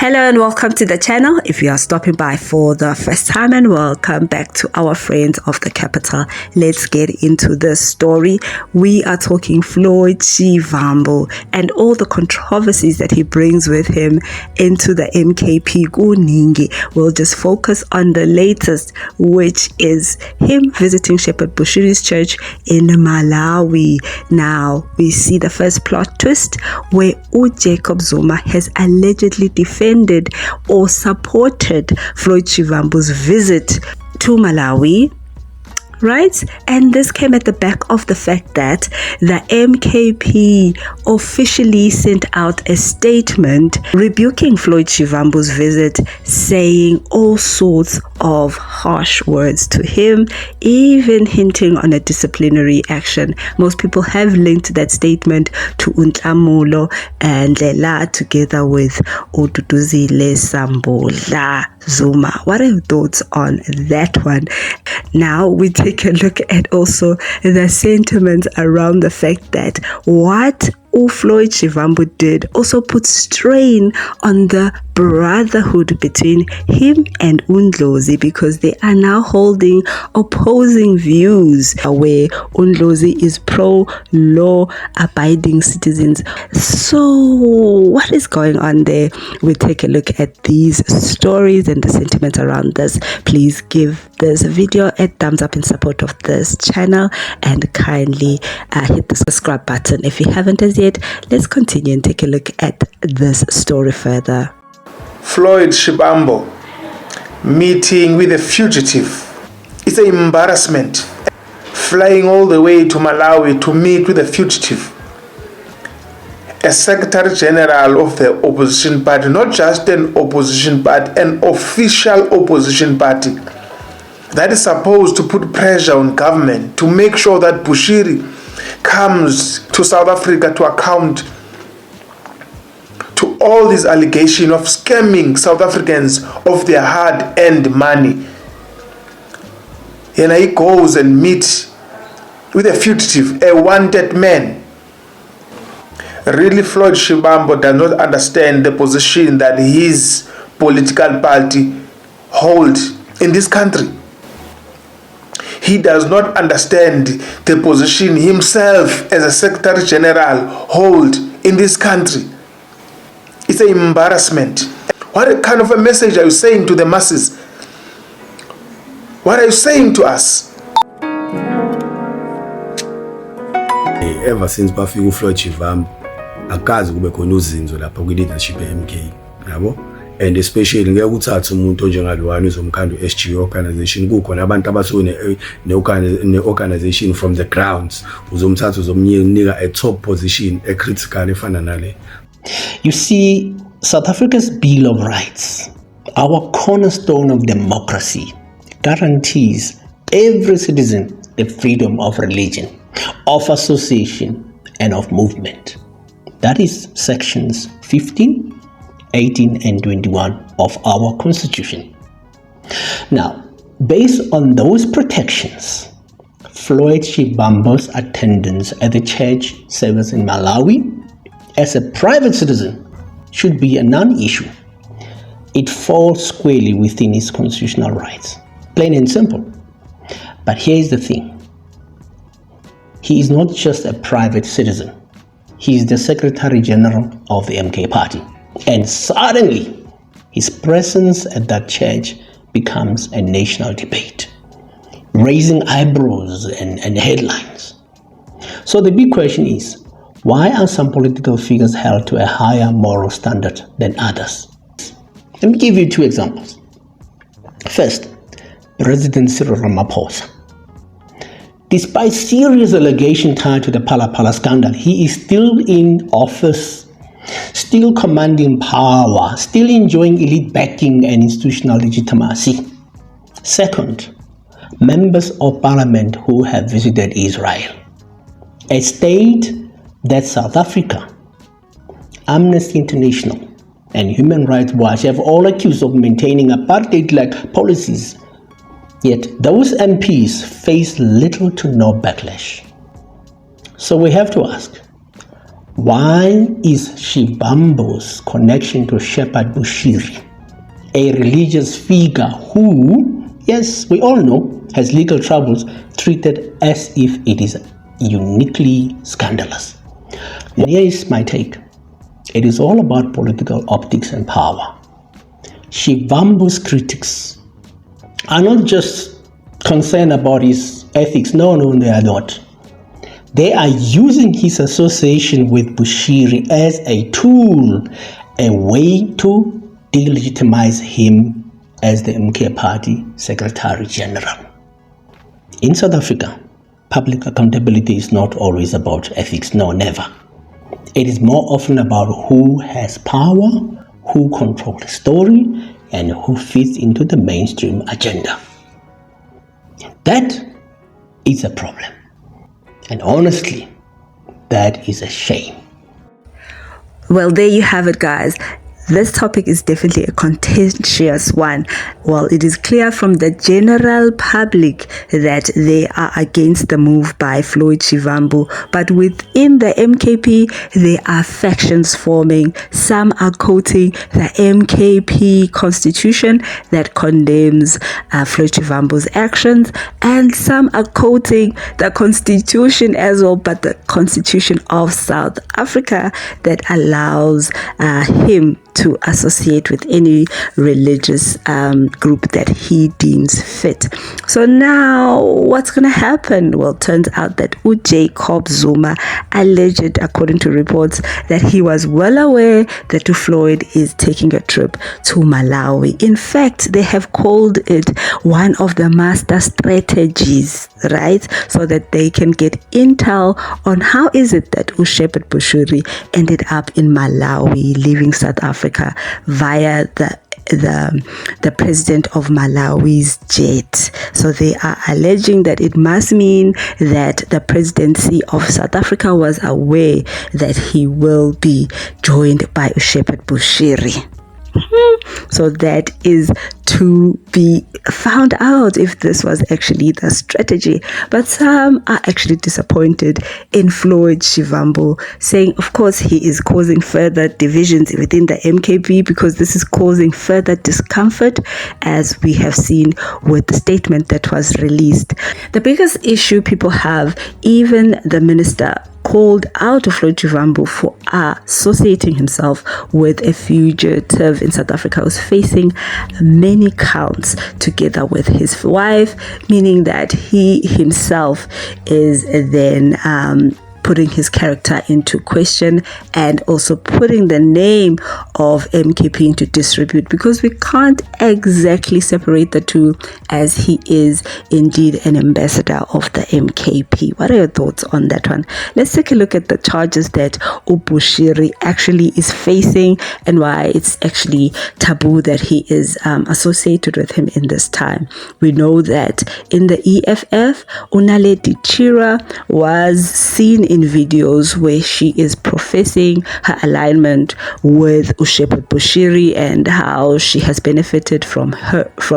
Hello and welcome to the channel. If you are stopping by for the first time, and welcome back to our friends of the capital. Let's get into the story. We are talking Floyd Shivambu and all the controversies that he brings with him into the MKP Kuningi. We'll just focus on the latest, which is him visiting Shepherd Bhushiri's church in Malawi. Now we see the first plot twist where Jacob Zuma has allegedly defended or supported Floyd Shivambu's visit to Malawi, right? And this came at the back of the fact that the MKP officially sent out a statement rebuking Floyd Shivambu's visit, saying all sorts of harsh words to him, even hinting on a disciplinary action. Most people have linked that statement to Untlamulo and Lela together with Ududuzile Sambola Zuma. What are your thoughts on that one? Now we take a look at also the sentiments around the fact that what Floyd Shivambu did also put strain on the brotherhood between him and Ndlozi, because they are now holding opposing views where Ndlozi is pro-law abiding citizens. So what is going on there? We take a look at these stories and the sentiments around this. Please give this video a thumbs up in support of this channel and kindly hit the subscribe button if you haven't as yet. Let's continue and take a look at this story further. Floyd Shivambu meeting with a fugitive. It's an embarrassment. Flying all the way to Malawi to meet with a fugitive. A Secretary General of the opposition party, not just an opposition party, an official opposition party that is supposed to put pressure on government to make sure that Bhushiri comes to South Africa to account to all these allegations of scamming South Africans of their hard-earned money. And he goes and meets with a fugitive, a wanted man. Really, Floyd Shivambu does not understand the position that his political party holds in this country. He does not understand the position himself as a Secretary General holds in this country. It's an embarrassment. What kind of a message are you saying to the masses? What are you saying to us? Ever since bafika uFloyd Shivambu akazi kube khona uzinzo lapha kwi leadership MK, yabo? And especially ngeke uthathe umuntu onjengalwana uzomkhanda SG organization, kukhona abantu abasone ne organization from the grounds, uzomthatha uzomnika a top position, a critical efana nale. You see, South Africa's Bill of Rights, our cornerstone of democracy, guarantees every citizen the freedom of religion, of association, and of movement. That is sections 15, 18, and 21 of our Constitution. Now, based on those protections, Floyd Shivambu's attendance at the church service in Malawi as a private citizen should be a non-issue. It falls squarely within his constitutional rights, plain and simple. But here's the thing. He is not just a private citizen. He is the Secretary General of the MK Party. And suddenly, his presence at that church becomes a national debate, raising eyebrows and headlines. So the big question is, why are some political figures held to a higher moral standard than others? Let me give you two examples. First, President Cyril Ramaphosa. Despite serious allegations tied to the Phala scandal, he is still in office, still commanding power, still enjoying elite backing and institutional legitimacy. Second, members of parliament who have visited Israel, a state that South Africa, Amnesty International, and Human Rights Watch have all accused of maintaining apartheid-like policies. Yet those MPs face little to no backlash. So we have to ask, Why is Shivambu's connection to Shepherd Bhushiri, a religious figure who, yes, we all know, has legal troubles, treated as if it is uniquely scandalous? And here is my take. It is all about political optics and power. Shivambu's critics are not just concerned about his ethics. No, they are not. They are using his association with Bhushiri as a tool, a way to delegitimize him as the MK Party Secretary General. In South Africa, public accountability is not always about ethics. No, never. It is more often about who has power, who controls the story, and who fits into the mainstream agenda. That is a problem. And honestly, that is a shame. Well, there you have it, guys. This topic is definitely a contentious one. Well, it is clear from the general public that they are against the move by Floyd Shivambu, but within the MKP, there are factions forming. Some are quoting the MKP constitution that condemns Floyd Shivambu's actions, and some are quoting the constitution as well, but the constitution of South Africa that allows him to associate with any religious group that he deems fit. So now what's going to happen? Well, it turns out that Jacob Zuma alleged, according to reports, that he was well aware that Floyd is taking a trip to Malawi. In fact, they have called it one of the master strategies, right? So that they can get intel on how is it that Shepherd Bhushiri ended up in Malawi, leaving South Africa via the president of Malawi's jet. So they are alleging that it must mean that the presidency of South Africa was aware that he will be joined by Shepherd Bhushiri. So that is to be found out if this was actually the strategy. But some are actually disappointed in Floyd Shivambu, saying, of course, he is causing further divisions within the MKP because this is causing further discomfort, as we have seen with the statement that was released. The biggest issue people have, even the minister called out of Floyd Shivambu for associating himself with a fugitive in South Africa who's facing many counts together with his wife, meaning that he himself is then putting his character into question and also putting the name of MKP into disrepute, because we can't exactly separate the two, as he is indeed an ambassador of the MKP. What are your thoughts on that one? Let's take a look at the charges that Bhushiri actually is facing and why it's actually taboo that he is associated with him in this time. We know that in the EFF, Unaledi Chira was seen in videos where she is professing her alignment with Shepherd Bhushiri and how she has benefited from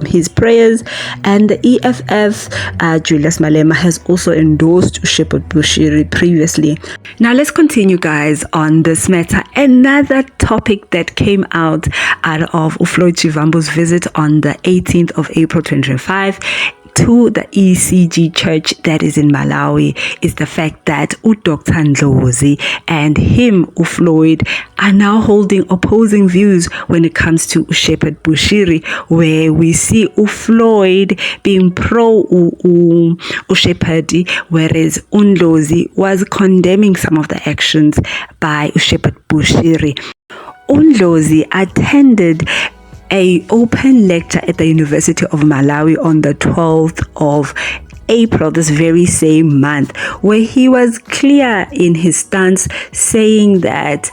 his prayers. And the EFF, Julius Malema, has also endorsed Shepherd Bhushiri previously. Now let's continue, guys, on this matter. Another topic that came out of Floyd Shivambu's visit on the 18th of April 2025 to the ECG church that is in Malawi is the fact that Dr. Ndlozi and Floyd are now holding opposing views when it comes to Shepherd Bhushiri, where we see Floyd being pro Shepherd, whereas Ndlozi was condemning some of the actions by Shepherd Bhushiri. Ndlozi attended an open lecture at the University of Malawi on the 12th of April, this very same month, where he was clear in his stance, saying that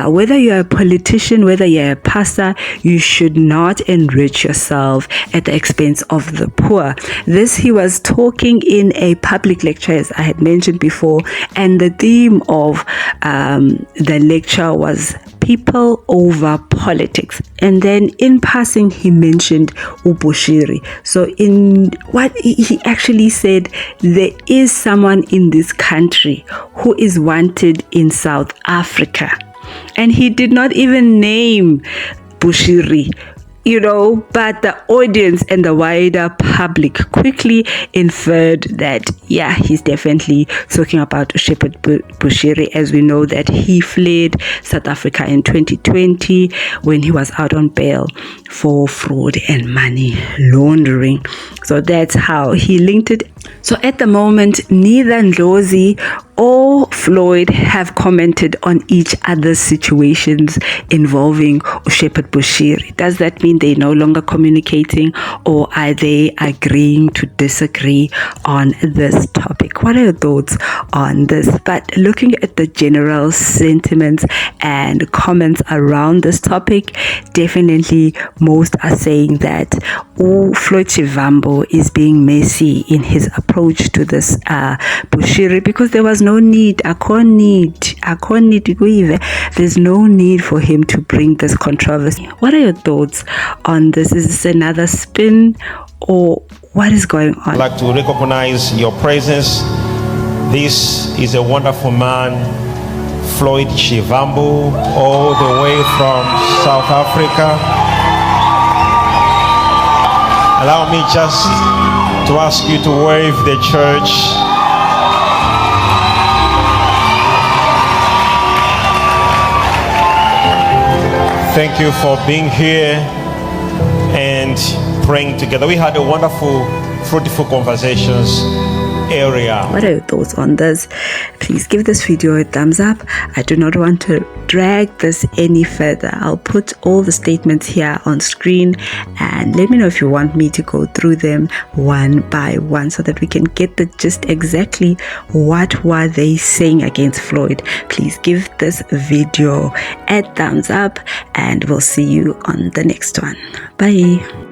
whether you're a politician, whether you're a pastor, you should not enrich yourself at the expense of the poor. This he was talking in a public lecture, as I had mentioned before, and the theme of the lecture was people over politics. And then in passing, he mentioned Bhushiri. So in what he actually said, there is someone in this country who is wanted in South Africa. And he did not even name Bhushiri, but the audience and the wider public quickly inferred that, yeah, he's definitely talking about Shepherd Bhushiri, as we know that he fled South Africa in 2020 when he was out on bail for fraud and money laundering. So that's how he linked it. So at the moment, neither Ndlozi or Floyd have commented on each other's situations involving Shepherd Bhushiri. Does that mean they're no longer communicating, or are they agreeing to disagree on this topic? What are your thoughts on this? But looking at the general sentiments and comments around this topic, definitely most are saying that Floyd Shivambu is being messy in his approach to this Bhushiri, because there was no need. There's no need for him to bring this controversy. What are your thoughts on this? Is this another spin, or what is going on? I'd like to recognize your presence. This is a wonderful man, Floyd Shivambu, all the way from South Africa. Allow me just to ask you to wave the church. Thank you for being here and praying together. We had a wonderful, fruitful conversations area. What are your thoughts on this? Please give this video a thumbs up. I do not want to drag this any further. I'll put all the statements here on screen, and let me know if you want me to go through them one by one so that we can get the gist exactly what were they saying against Floyd. Please give this video a thumbs up, and we'll see you on the next one. Bye.